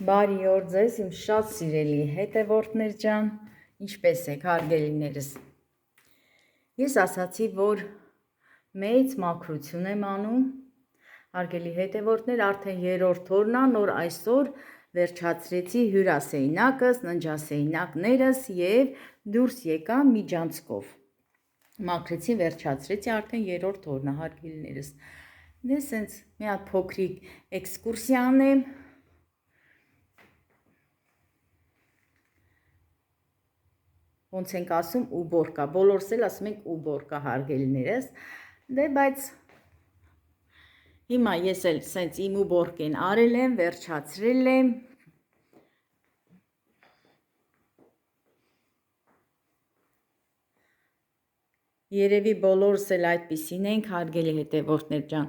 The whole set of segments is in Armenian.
Բարի օր ձեզ, իմ շատ սիրելի հետևորդներ ջան, ինչպես եք հարգելիներս։ Ես ասացի, որ մեծ մաքրություն եմ անում, հարգելի հետևորդներ, արդեն երրորդ օրն է, նոր այսօր վերջացրեցի հյուրասենյակս, ննջասենյակներս եւ դուրս եկա միջանցքով։ Մաքրեցի, վերջացրեցի, արդեն երրորդ օրն է, հարգելիներս։ Դե սենց մի հատ փոքրիկ էքսկուրսիա անեմ։ Ոնց ենք ասում ուբորկա, բոլորս էլ ասում ենք ուբորկա հարգելիներս, դե բայց հիմա ես էլ սենց իմ ուբորկեն արել եմ, վերջացրել եմ, երևի բոլորս էլ այդպիսին ենք հարգելի հետևորդներ ջան,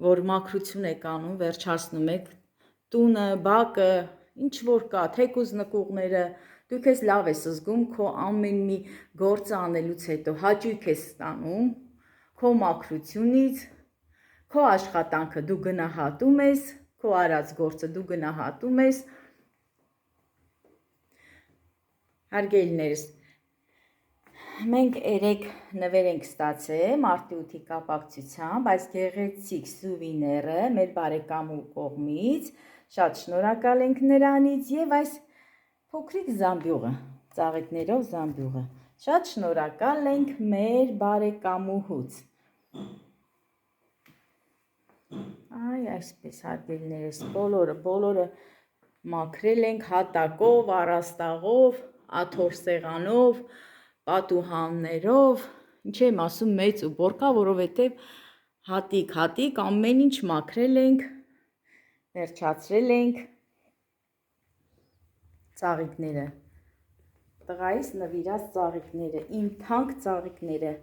որ մաքրություն եք անում, վերջացնում եք տունը, բակը, ինչ որ կա, թեկուզ նկուղները, դու քեզ լավ ես զգում, քո ամեն մի գործը անելուց հետո հաճույք ես ստանում, քո մաքրությունից, քո աշխատանքը դու գնահատում ես, քո արած գործը դու գնահատում ես։ Հարգելիներս, մենք 3 նվեր ենք ստացել մարտի 8-ի կապակցությամբ, այս գեղեցիկ սուվիները մեր բարեկամու կողմից, շատ շնորհակալ ենք նրանից եւ այս փոքրիկ զամբյուղը, ծաղիկներով զամբյուղը, շատ շնորհակալ ենք մեր բարեկամուհուց։ Այ այսպես հարգելիներս, բոլորը մաքրել ենք հատակով, առաստաղով, աթոռ սեղանով, պատուհաններով, ինչ եմ ասում մեծ ուբորկա, որովհետև հատիկ ամեն ինչ մաքրել ենք, վերջացրել ենք ծաղիկները, տղայիս նվիրած ծաղիկները, իմ թանկ ծաղիկները։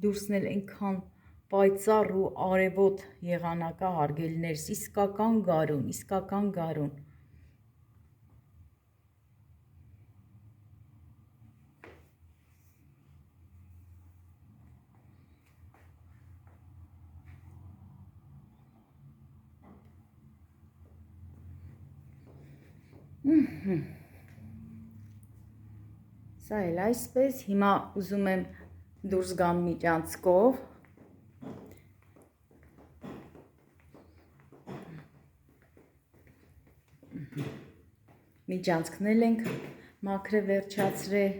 Դուրսն էլ այնքան պայծառ ու արևոտ եղանակա հարգելիներս, իսկական գարուն։ Սա էլ այսպես, հիմա ուզում եմ դուրս գամ միջանցքով, միջանցքնել ենք մաքրե վերջացրել,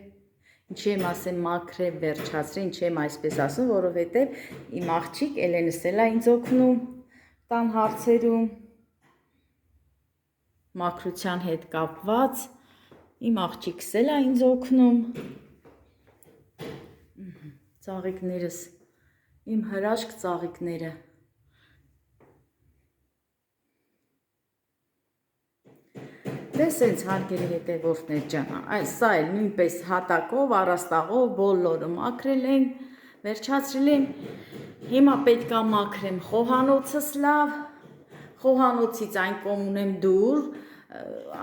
ինչի եմ ասեմ մաքրե վերջացրել, ինչի եմ այսպես ասում, որովհետև իմ աղջիկ Էլենս էլ է ինձ օգնում տան հարցերում, մաքրության հետ կապված, իմ աղջիկս էլ է ինձ օգնում, ծաղիկներս, իմ հրաշք ծաղիկները, դե սենց հարգելի հետևորդներ ջան, սա էլ նույնպես հատակով, առաստաղով, բոլորը մաքրել են, վերջացրել են, հիմա պետք է մաքրեմ խոհանոցս լավ, խոհանոցից այն կողմ ունեմ դուռ,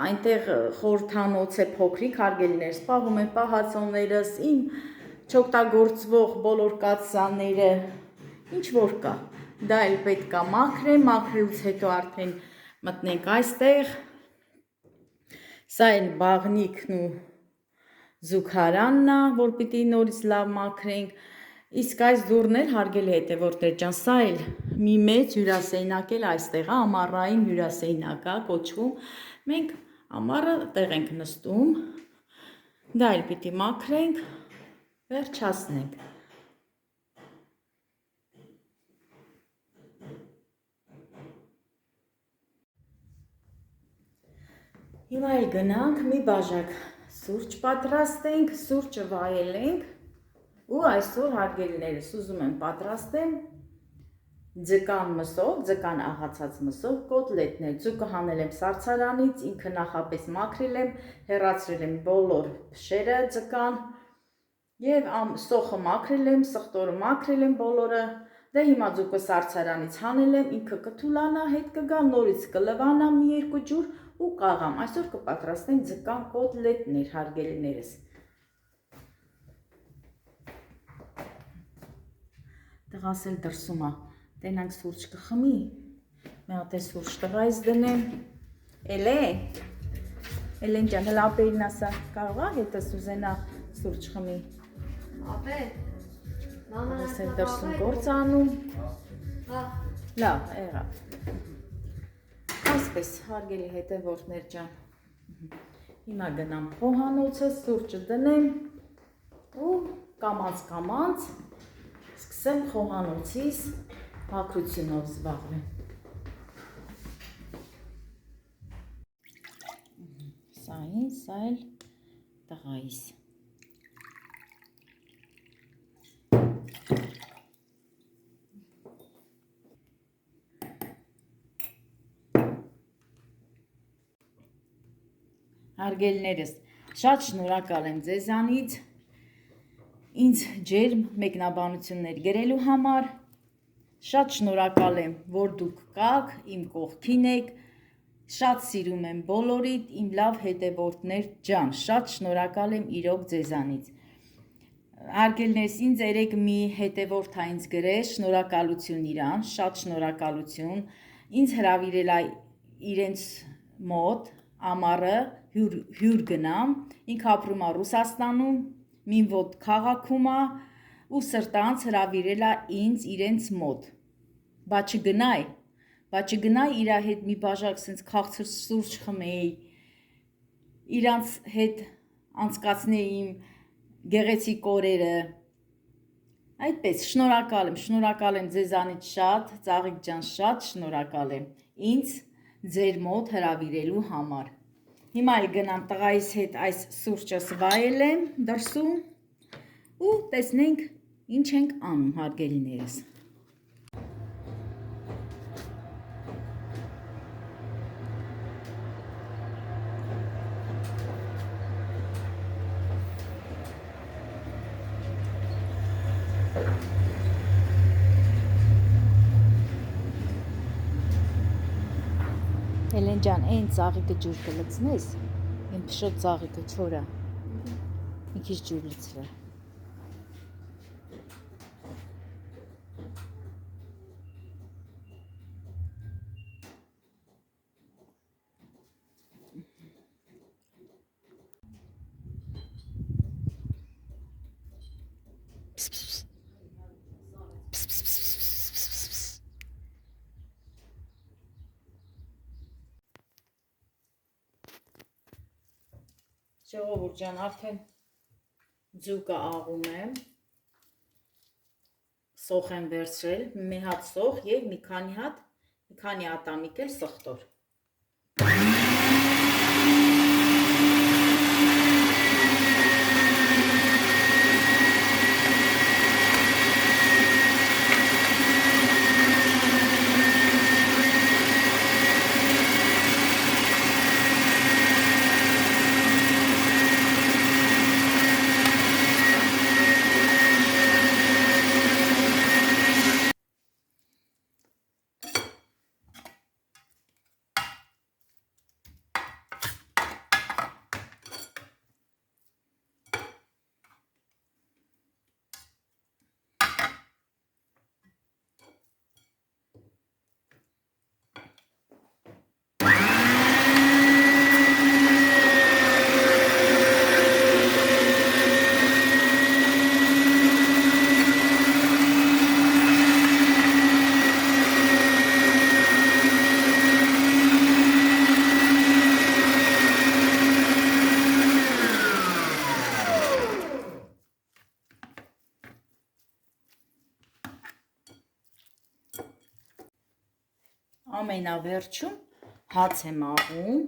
այնտեղ խորհրդանոց է փոքրիկ հարգելիներս, պահում եմ պահածոներս, իմ չօգտագործվող բոլոր կաթսաները, ինչ որ կա, դա էլ պետք է մաքրեմ, մաքրելուց հետո արդեն մտնենք այստեղ, սա էլ բաղնիքն ու զուգարանն է, որ պիտի նորից լավ մաքրենք, իսկ այս դուռն էլ հարգելի հետևորդներ ջան, սա էլ մի մեծ հյուրասենյակ էլ այստեղ է, ամառային հյուրասենյակ է կոչվում, մենք ամառը տեղ ենք նստում, դա էլ պիտի մաքրենք, վերջացնենք։ Հիմա էլ գնանք մի բաժակ սուրճ պատրաստենք, սուրճը վայելենք ու այսօր հարգելիներս ուզում եմ պատրաստեմ ձկան մսով, ձկան աղացած մսով կոտլետներ, ձուկը հանել եմ սարցարանից, ինքը նախապես մաքրել եմ, հեռացրել եմ բոլոր փշերը ձկան եւ սոխը մաքրել եմ, սխտորը մաքրել եմ բոլորը, դե հիմա ձուկը սարցարանից հանել եմ, ինքը կթուլանա, հետ կգա, նորից կլվանա մի երկու ջուր ու կաղամ, այսօր կպատրաստեմ ձկան կոտլետներ, հարգելիներս։ Տղաս էլ դրսում է, տենանք սուրճ կխմի, մի հատ է սուրճ տղայից դնեմ, Էլեն ջան, հլա ապերին ասա, կարող է հետս ուզենա սուրճ խմի։ Տղաս էլ դրսում գործ անում, լավ, եղավ, այսպես հարգելի հետևորդներ ջան, հիմա գնամ խոհանոցը, սուրճը դնեմ ու կամանց սկսեմ խոհանոցիս մաքրությունով զբաղվեմ։ Սա էլ տղայիս։ Հարգելիներս, շատ շնորհակալ եմ ձեզանից ինձ ջերմ մեկնաբանություններ գրելու համար, շատ շնորհակալ եմ, որ դուք կաք, իմ կողքին եք, շատ սիրում եմ բոլորիդ, իմ լավ հետևորդներ ջան, շատ շնորհակալ եմ իրոք ձեզանից։ Հարգելիներս, ինձ երեք մի հետևորդ ա ինձ գրել, շնորհակալություն իրան, շատ շնորհակալություն, ինձ հրավիրել է իրենց մոտ ամառը հյուր գնամ, ինքը ապրում է Ռուսաստանում, Մինվոդ քաղաքում է ու սրտանց հրավիրել է ինձ իրենց մոտ, բա չգնայի իր հետ մի բաժակ սենց քաղցր սուրճ խմեի, իրանց հետ անցկացնեի իմ գեղեցիկ օրերը, այդպես շնորհակալ եմ ձեզանից շատ, Ծաղիկ ջան, շատ շնորհակալ եմ ինձ ձեր մոտ հրավիրելու համար։ Հիմա էլ գնամ տղայիս հետ այս սուրճս վայելեմ դրսում ու տեսնենք ինչ ենք անում հարգելիներս։ Էլեն ջան, այն ծաղիկը ջուր կլցնես, իմ փշոտ ծաղիկը չորա, մի քիչ ջուր լցրը։ Ժողովուրդ ջան, արդեն ձուկը աղում եմ, սոխ եմ վերցրել, մի հատ սոխ և մի քանի ատամիկ էլ սխտոր։ Ամենավերջում հաց եմ աղում,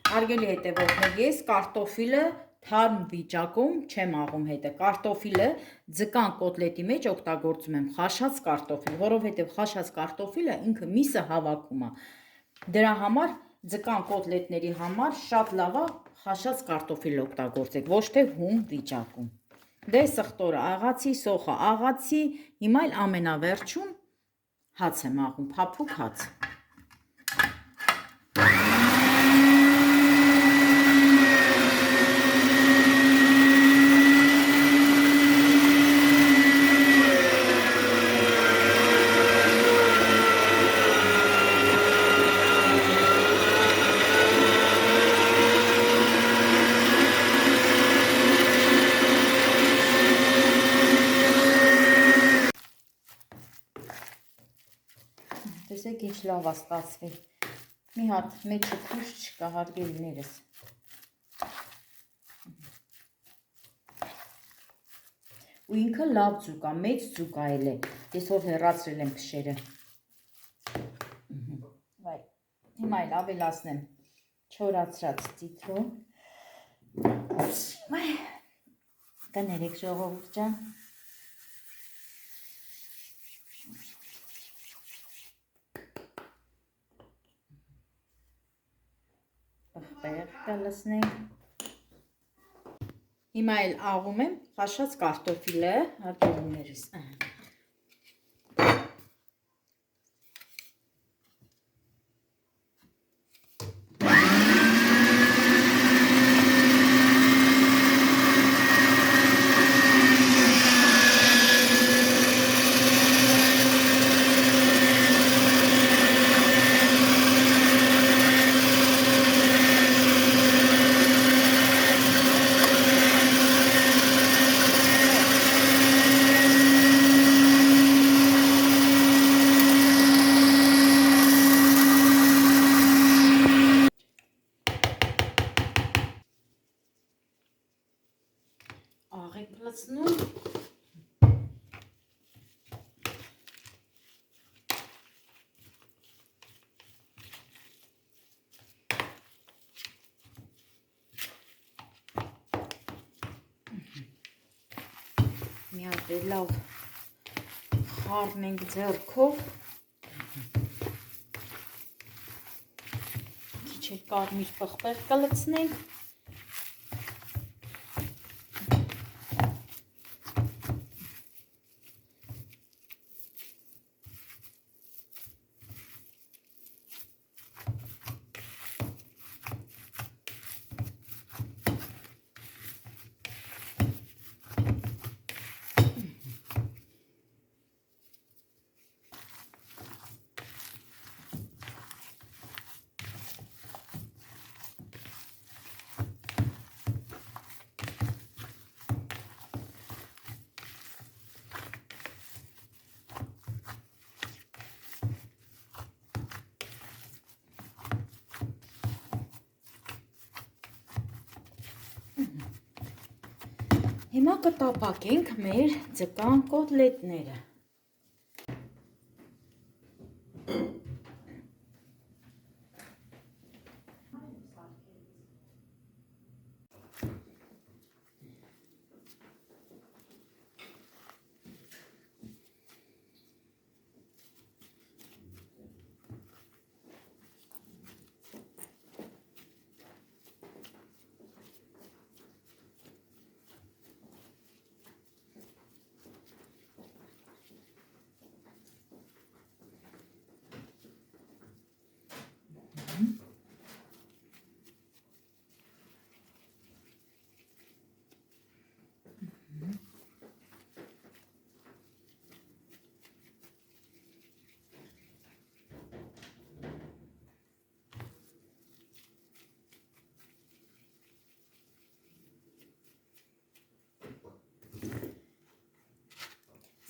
հարգելի հետևորդներ, ես կարտոֆիլը թարմ վիճակում չեմ աղում հետը։ Կարտոֆիլը ձկան կոտլետի մեջ օգտագործում եմ խաշած կարտոֆիլ, որովհետև խաշած կարտոֆիլը ինքը միսը հավաքում է։ Դրա համար ձկան կոտլետների համար շատ լավ է խաշած կարտոֆիլ օգտագործեք, ոչ թե հում վիճակում։ Դե սխտորը աղացի, սոխը աղացի, հիմա էլ ամենավերջում հաց եմ աղում, փափուկ հաց։ Տեսեք ինչ լավ է ստացվել։ Մի հատ մեջը թուշ չկա, հարգելիներս։ Ու ինքը լավ ձուկ է, մեծ ձուկ է էլ է։ Ես որ հեռացրել եմ փշերը։ Վայ, հիմա էլ ավելացնեմ չորացրած ցիտրոն։ Վայ, կներեք ժողովուրդ ջան։ Պղպեղ կլսնենք։ Հիմա էլ աղում եմ խաշած կարտոֆիլը, հարգելիներս։ Աղեք լցնում։ Մի հատ լավ խառնենք ձեռքով։ Քիչ էլ կարմիր պղպեղ կլցնենք։ Հիմա կտապակենք մեր ձկան կոտլետները։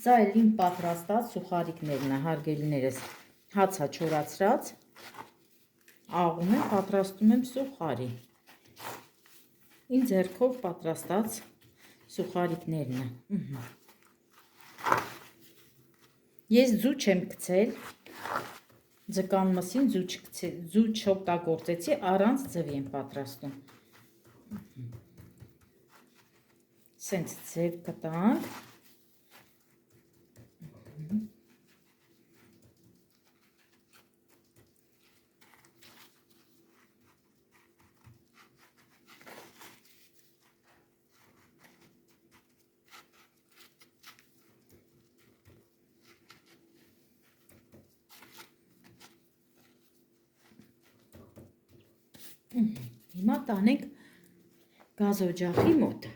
Սա էլ իմ պատրաստած սուխարիկներն է, հարգելիներս, հացա չորացրած, աղում եմ, պատրաստում եմ սուխարի, իմ ձեռքով պատրաստած սուխարիկներն է, ես ձու չեմ գցել, ձկան մսին ձու չօգտագործեցի, առանց ձվի եմ պատրաստում, Սենց ձև կտանք։ Հիմա տանենք գազօջախի մոտ։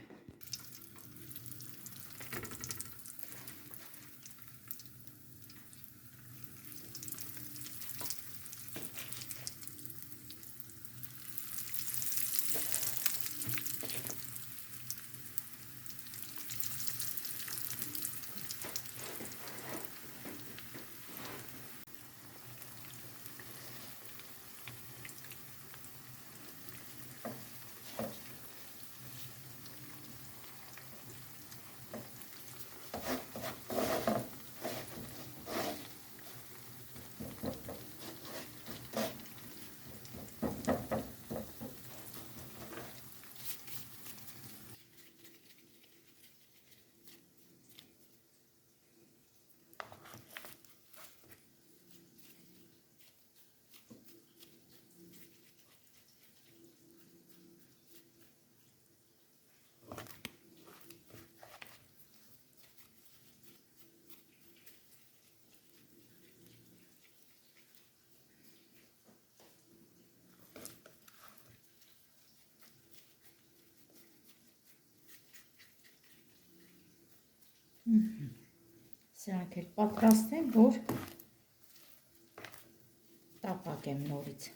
Սրանք էլ պատրաստեմ, որ տապակեմ նորից։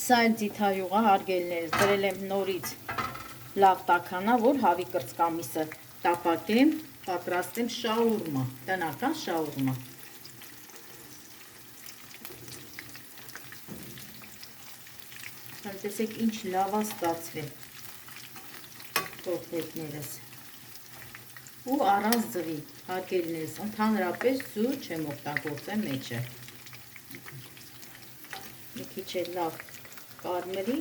Սա են ձիթայուղը, հարգելիներս, դրել եմ նորից լավ տաքանա, որ հավի կրծքամիսը տապակեմ, պատրաստեմ շաուրմա, տնական շաուրմա։ Տեսեք ինչ լավ է ստացվել կոկտեյլներս։ Ու առանց ձվի, հարգելիներս, ընդհանրապես ձու չեմ օգտագործել մեջը։ Մի քիչ էլ լավ կարմրի։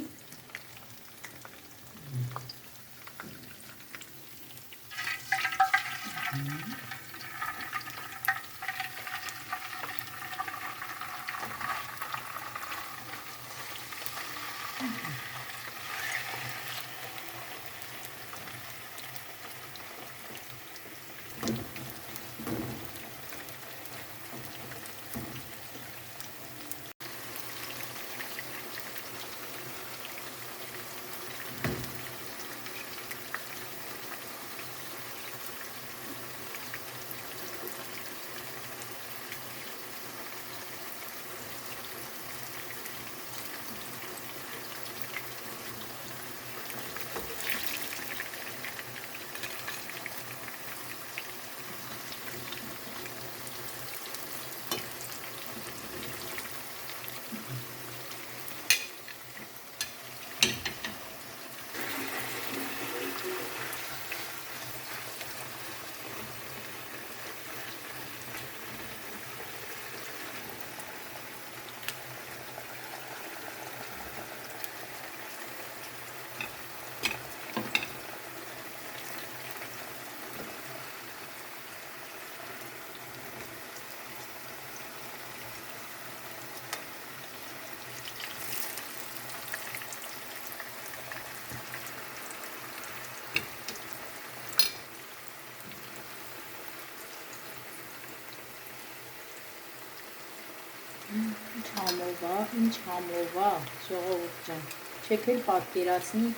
Ինչ համով է, ժողովուրդ ջան, չեք էլ պատկերացնի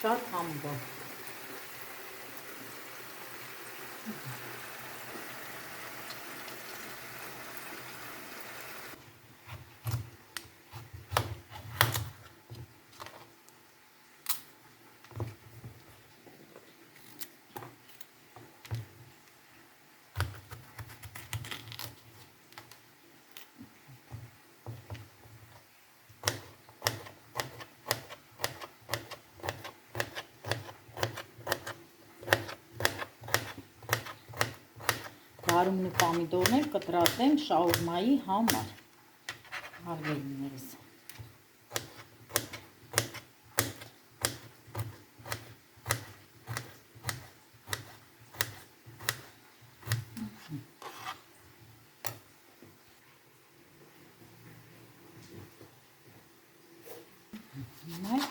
շատ համով է։ բարումն ու պամիդորներ կտրատենք շաուրմայի համար։ Հարգելիներս։ Հիմա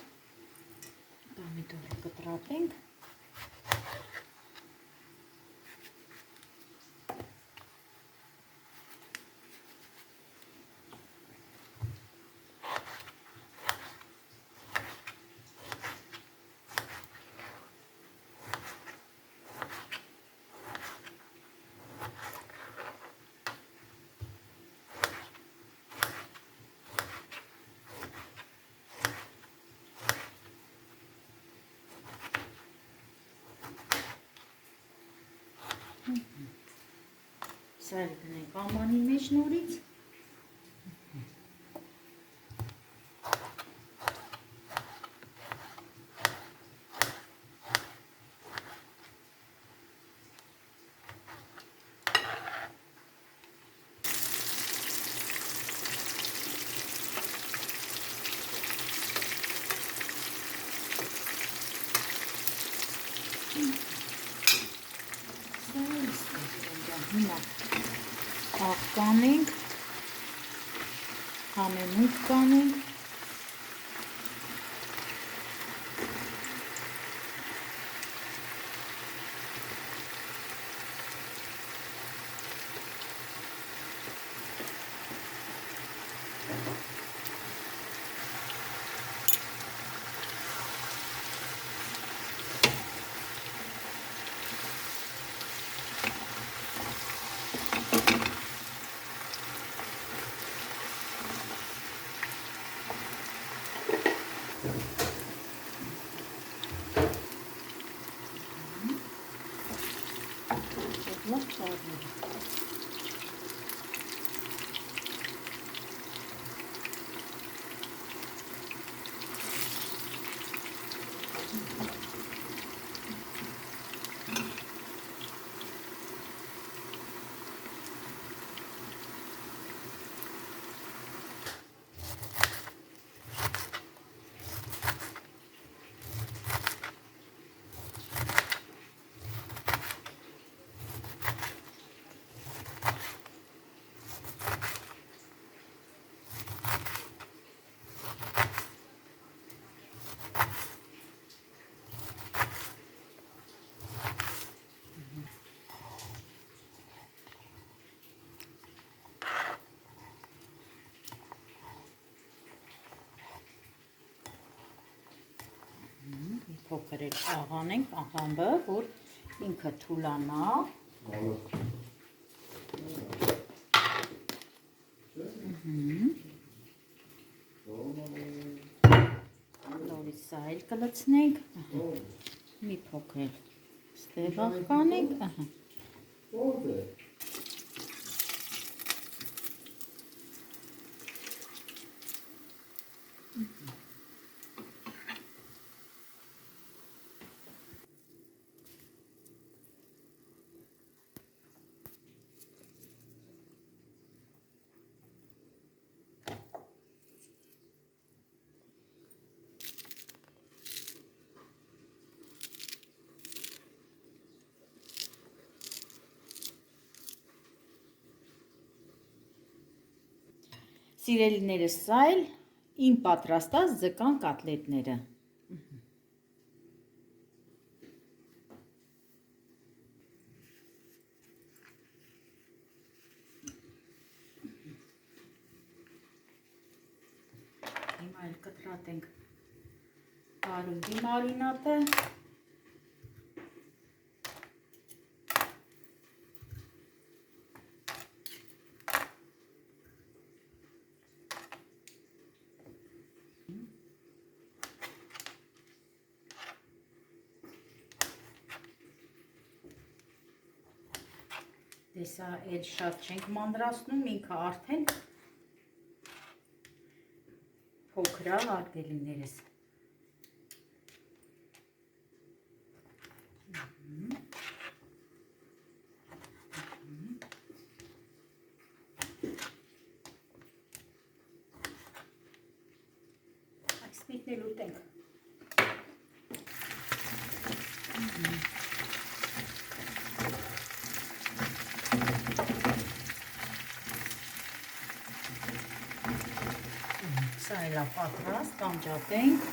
պամիդորը կտրատենք։ Սայլ դնենք ամանի մեջ նորից։ Հիմա աղ կանենք, համեմուտ կանենք, լավ չարներ։ Փոքր էլ աղանենք աղամբը, որ ինքը թուլանա։ Նորից սա էլ կլցնենք, մի փոքր ստեղ աղ կանենք, Սիրելիներս, սա էլ իմ պատրաստած ձկան կոտլետները։ Հիմա էլ կտրատենք բարունգի մարինատը։ Սա էլ շատ չենք մանրացնում, ինքը արդեն փոքր է, հարգելիներս։ Պիտնել ուտենք։ Սա էլ է պատրաստ, կանջատենք։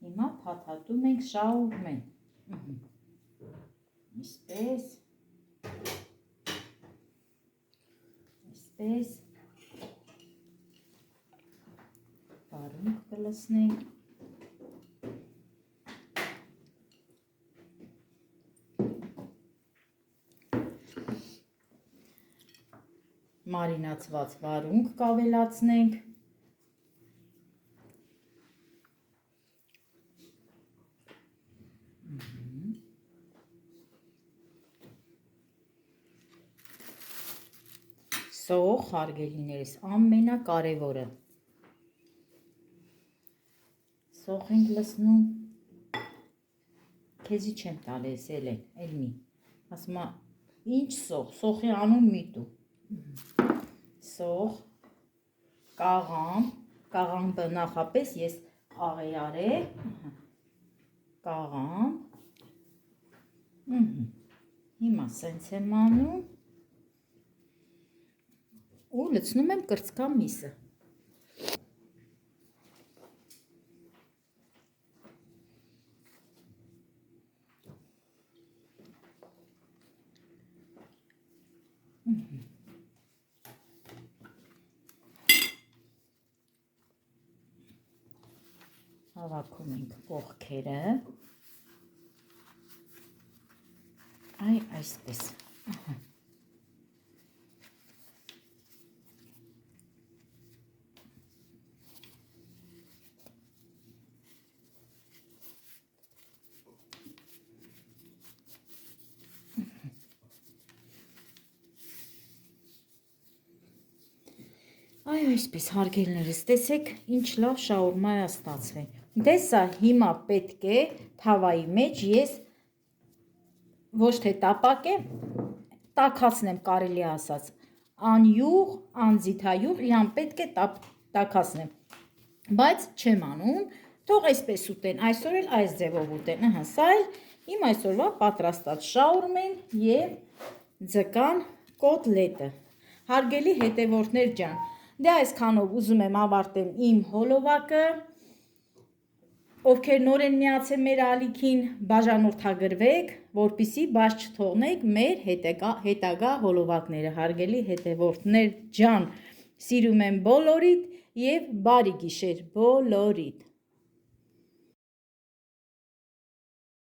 Հիմա փաթաթում ենք շաուրմեն։ Այսպես վարունգ կլցնենք։ Մարինացված վարունգ կավելացնենք։ Սող, հարգելիներս, ամենակարևորը։ Սող ենք լցնում։ Քեզի չեմ տալ ես Էլեն, էլ մի։ Ասում ինչ սող, սոխի անուն մի տու։ Սող, կաղամբը նախապես ես աղերարել, կաղամբ, հիմա սենց եմ անում ու լցնում եմ կրծքա միսը։ Հավաքում ենք կողքերը, այսպես, այսպես հարգելներս, տեսեք ինչ լավ շաուրմա է ստացվել։ Դե սա հիմա պետք է թավայի մեջ ես ոչ թե տապակեմ, տաքացնեմ կարելի ասած, անյուղ, անձիթայուղ, իրան պետք է տաքացնեմ, բայց չեմ անում, թող այսպես ուտեն, այսօր էլ այս ձևով ուտեն, սա էլ իմ այսօրվա պատրաստած շաուրմեն և ձկան կոտլետը։ Հարգելի հետևորդներ ջան, դե այսքանով ուզում եմ ավարտեմ իմ հոլովակը, ովքեր նոր են միացել մեր ալիքին, բաժանորդագրվեք, որպեսզի բաց չթողնեք մեր հետագա հոլովակները, հարգելի հետևորդներ ջան, սիրում եմ բոլորիդ և բարի գիշեր բոլորիդ։